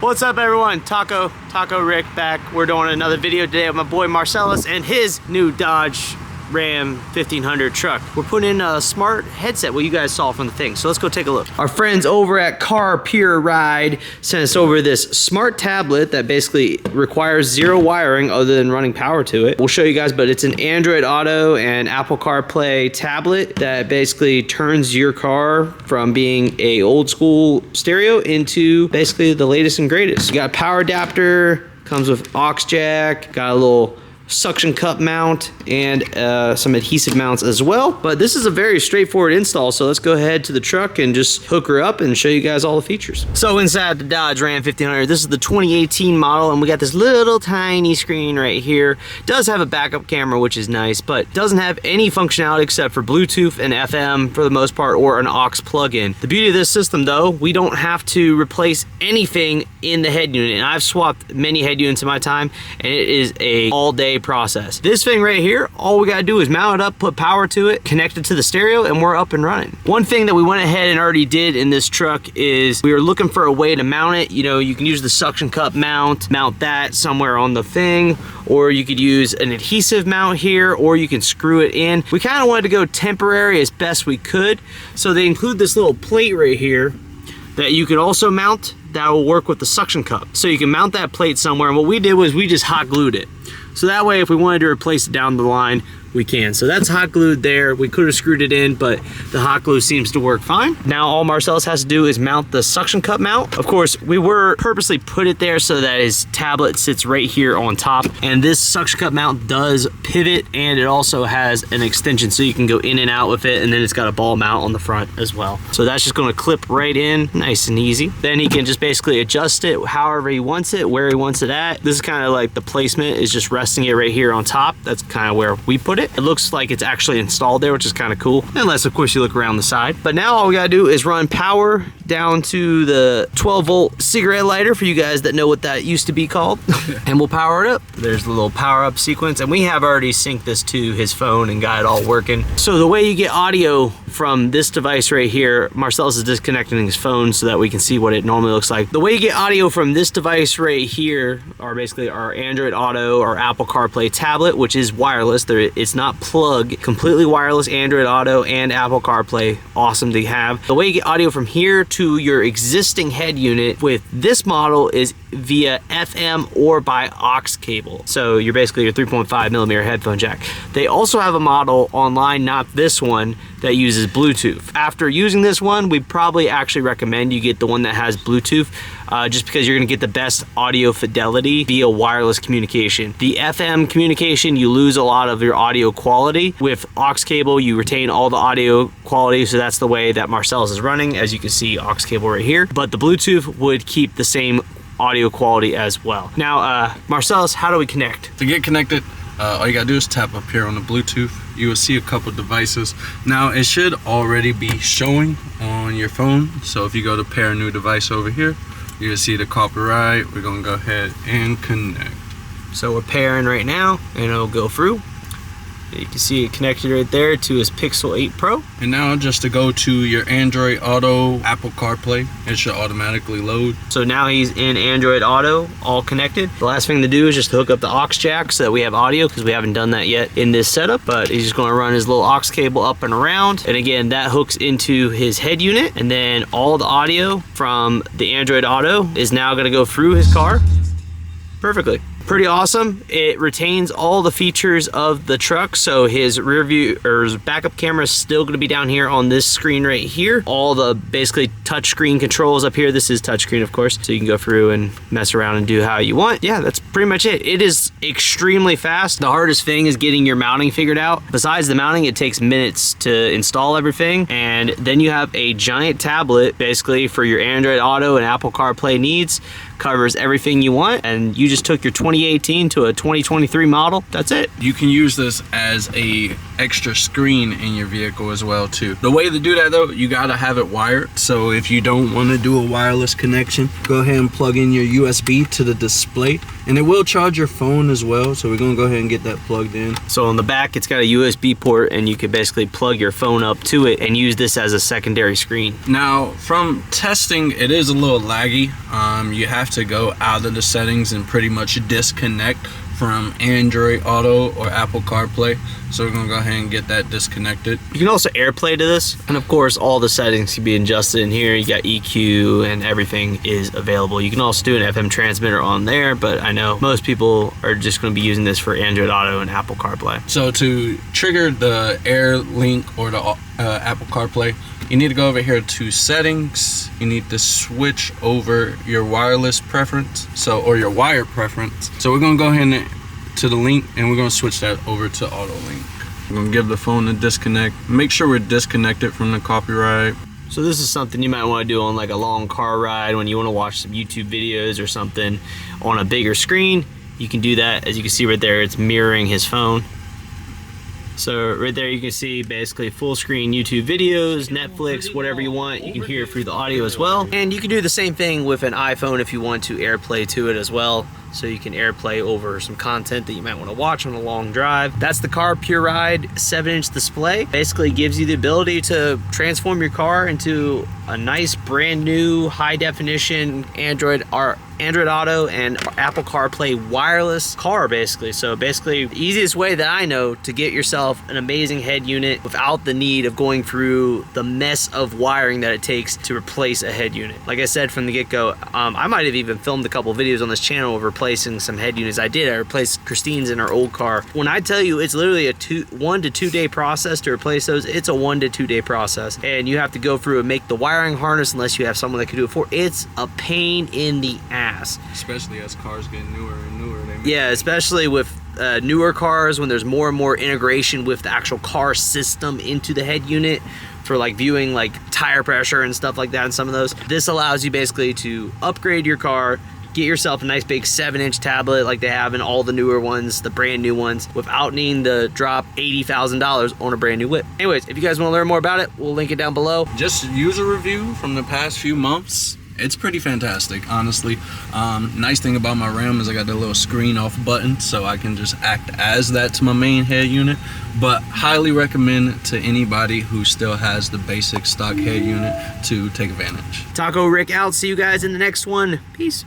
What's up everyone? Taco Rick back. We're doing another video today with my boy Marcellus and his new Dodge Ram 1500 truck. We're putting in a smart headset, what you guys saw from the thing. So let's go take a look. Our friends over at CARPURIDE sent us over this smart tablet that basically requires zero wiring other than running power to it. We'll show you guys, but it's an Android Auto and Apple CarPlay tablet that basically turns your car from being a old school stereo into basically the latest and greatest. You got a power adapter, comes with aux jack, got a little suction cup mount and some adhesive mounts as well. But this is a very straightforward install, so let's go ahead to the truck and just hook her up and show you guys all the features. So inside the Dodge Ram 1500, this is the 2018 model, and we got this little tiny screen right here. Does have a backup camera, which is nice, but doesn't have any functionality except for Bluetooth and FM for the most part, or an aux plug-in. The beauty of this system though, we don't have to replace anything in the head unit, and I've swapped many head units in my time, and it is a all-day process. This thing right here, all we gotta do is mount it up, put power to it, connect it to the stereo, and we're up and running. One thing that we went ahead and already did in this truck is we were looking for a way to mount it. You know, you can use the suction cup mount that somewhere on the thing, or you could use an adhesive mount here, or you can screw it in. We kind of wanted to go temporary as best we could, so they include this little plate right here that you can also mount that will work with the suction cup. So you can mount that plate somewhere, and what we did was we just hot glued it. So that way, if we wanted to replace it down the line, we can. So that's hot glued there. We could have screwed it in, but the hot glue seems to work fine. Now all Marcellus has to do is mount the suction cup mount. Of course, we were purposely put it there so that his tablet sits right here on top. And this suction cup mount does pivot, and it also has an extension so you can go in and out with it, and then it's got a ball mount on the front as well. So that's just gonna clip right in, nice and easy. Then he can just basically adjust it however he wants it, where he wants it at. This is kind of like the placement is just resting it right here on top. That's kind of where we put it. It looks like it's actually installed there, which is kind of cool. Unless, of course, you look around the side. But now all we gotta do is run power down to the 12-volt cigarette lighter, for you guys that know what that used to be called. And we'll power it up. There's the little power up sequence, and we have already synced this to his phone and got it all working. So the way you get audio from this device right here, Marcellus is disconnecting his phone so that we can see what it normally looks like. The way you get audio from this device right here are basically our Android Auto or Apple CarPlay tablet, which is wireless. It's not plug, completely wireless Android Auto and Apple CarPlay, awesome to have. The way you get audio from here to your existing head unit with this model is via FM or by aux cable. So you're basically your 3.5 millimeter headphone jack. They also have a model online, not this one, that uses Bluetooth. After using this one, we probably actually recommend you get the one that has Bluetooth, just because you're gonna get the best audio fidelity via wireless communication. The FM communication, you lose a lot of your audio quality. With aux cable, you retain all the audio quality, so that's the way that Marcellus is running. As you can see, aux cable right here. But the Bluetooth would keep the same audio quality as well. Now, Marcellus, how do we connect? To get connected, all you gotta do is tap up here on the Bluetooth. You will see a couple devices. Now, it should already be showing on your phone. So if you go to pair a new device over here, you'll see the CARPURIDE. We're gonna go ahead and connect. So we're pairing right now, and it'll go through. You can see it connected right there to his Pixel 8 Pro. And now just to go to your Android Auto, Apple CarPlay, it should automatically load. So now he's in Android Auto, all connected. The last thing to do is just hook up the aux jack so that we have audio, because we haven't done that yet in this setup, but he's just gonna run his little aux cable up and around. And again, that hooks into his head unit, and then all the audio from the Android Auto is now gonna go through his car perfectly. Pretty awesome. It retains all the features of the truck, so his rear view or his backup camera is still going to be down here on this screen right here. All the basically touch screen controls up here. This is touchscreen, of course, so you can go through and mess around and do how you want. Yeah, that's pretty much it. It is extremely fast. The hardest thing is getting your mounting figured out. Besides the mounting, it takes minutes to install everything, and then you have a giant tablet basically for your Android Auto and Apple CarPlay needs. Covers everything you want, and you just took your 2018 to a 2023 model. That's it. You can use this as a extra screen in your vehicle as well too. The way to do that though, you gotta have it wired. So if you don't want to do a wireless connection, go ahead and plug in your USB to the display, and it will charge your phone as well. So we're gonna go ahead and get that plugged in. So on the back, it's got a USB port, and you could basically plug your phone up to it and use this as a secondary screen. Now, from testing, it is a little laggy. You have to go out of the settings and pretty much disconnect from Android Auto or Apple CarPlay. So we're gonna go ahead and get that disconnected. You can also AirPlay to this, and of course all the settings can be adjusted in here. You got EQ and everything is available. You can also do an FM transmitter on there, but I know most people are just going to be using this for Android Auto and Apple CarPlay. So to trigger the AirLink or the Apple CarPlay, you need to go over here to settings. You need to switch over your wireless preference, or your wire preference. So we're gonna go ahead to the link, and we're gonna switch that over to auto link. We're gonna give the phone a disconnect. Make sure we're disconnected from the CARPURIDE. So this is something you might want to do on like a long car ride when you want to watch some YouTube videos or something on a bigger screen. You can do that. As you can see right there, it's mirroring his phone. So right there you can see basically full screen YouTube videos, Netflix, whatever you want. You can hear it through the audio as well. And you can do the same thing with an iPhone if you want to AirPlay to it as well. So you can AirPlay over some content that you might want to watch on a long drive. That's the CARPURIDE 7-inch display. Basically gives you the ability to transform your car into a nice brand new high definition Android Auto and Apple CarPlay wireless car basically. So basically the easiest way that I know to get yourself an amazing head unit without the need of going through the mess of wiring that it takes to replace a head unit. Like I said from the get-go, I might have even filmed a couple videos on this channel of replacing some head units. I replaced Christine's in her old car. When I tell you it's literally a 1 to 2 day process to replace those, it's a 1 to 2 day process. And you have to go through and make the wiring harness unless you have someone that can do it for. It's a pain in the ass. Especially as cars get newer and newer. Yeah, especially with newer cars when there's more and more integration with the actual car system into the head unit for like viewing like tire pressure and stuff like that and some of those. This allows you basically to upgrade your car, get yourself a nice big 7-inch tablet like they have in all the newer ones, the brand new ones, without needing to drop $80,000 on a brand new whip. Anyways, if you guys want to learn more about it, we'll link it down below. Just user review from the past few months. It's pretty fantastic, honestly. Nice thing about my Ram is I got the little screen off button, so I can just act as that to my main head unit. But highly recommend to anybody who still has the basic stock head unit to take advantage. Taco Rick out. See you guys in the next one. Peace.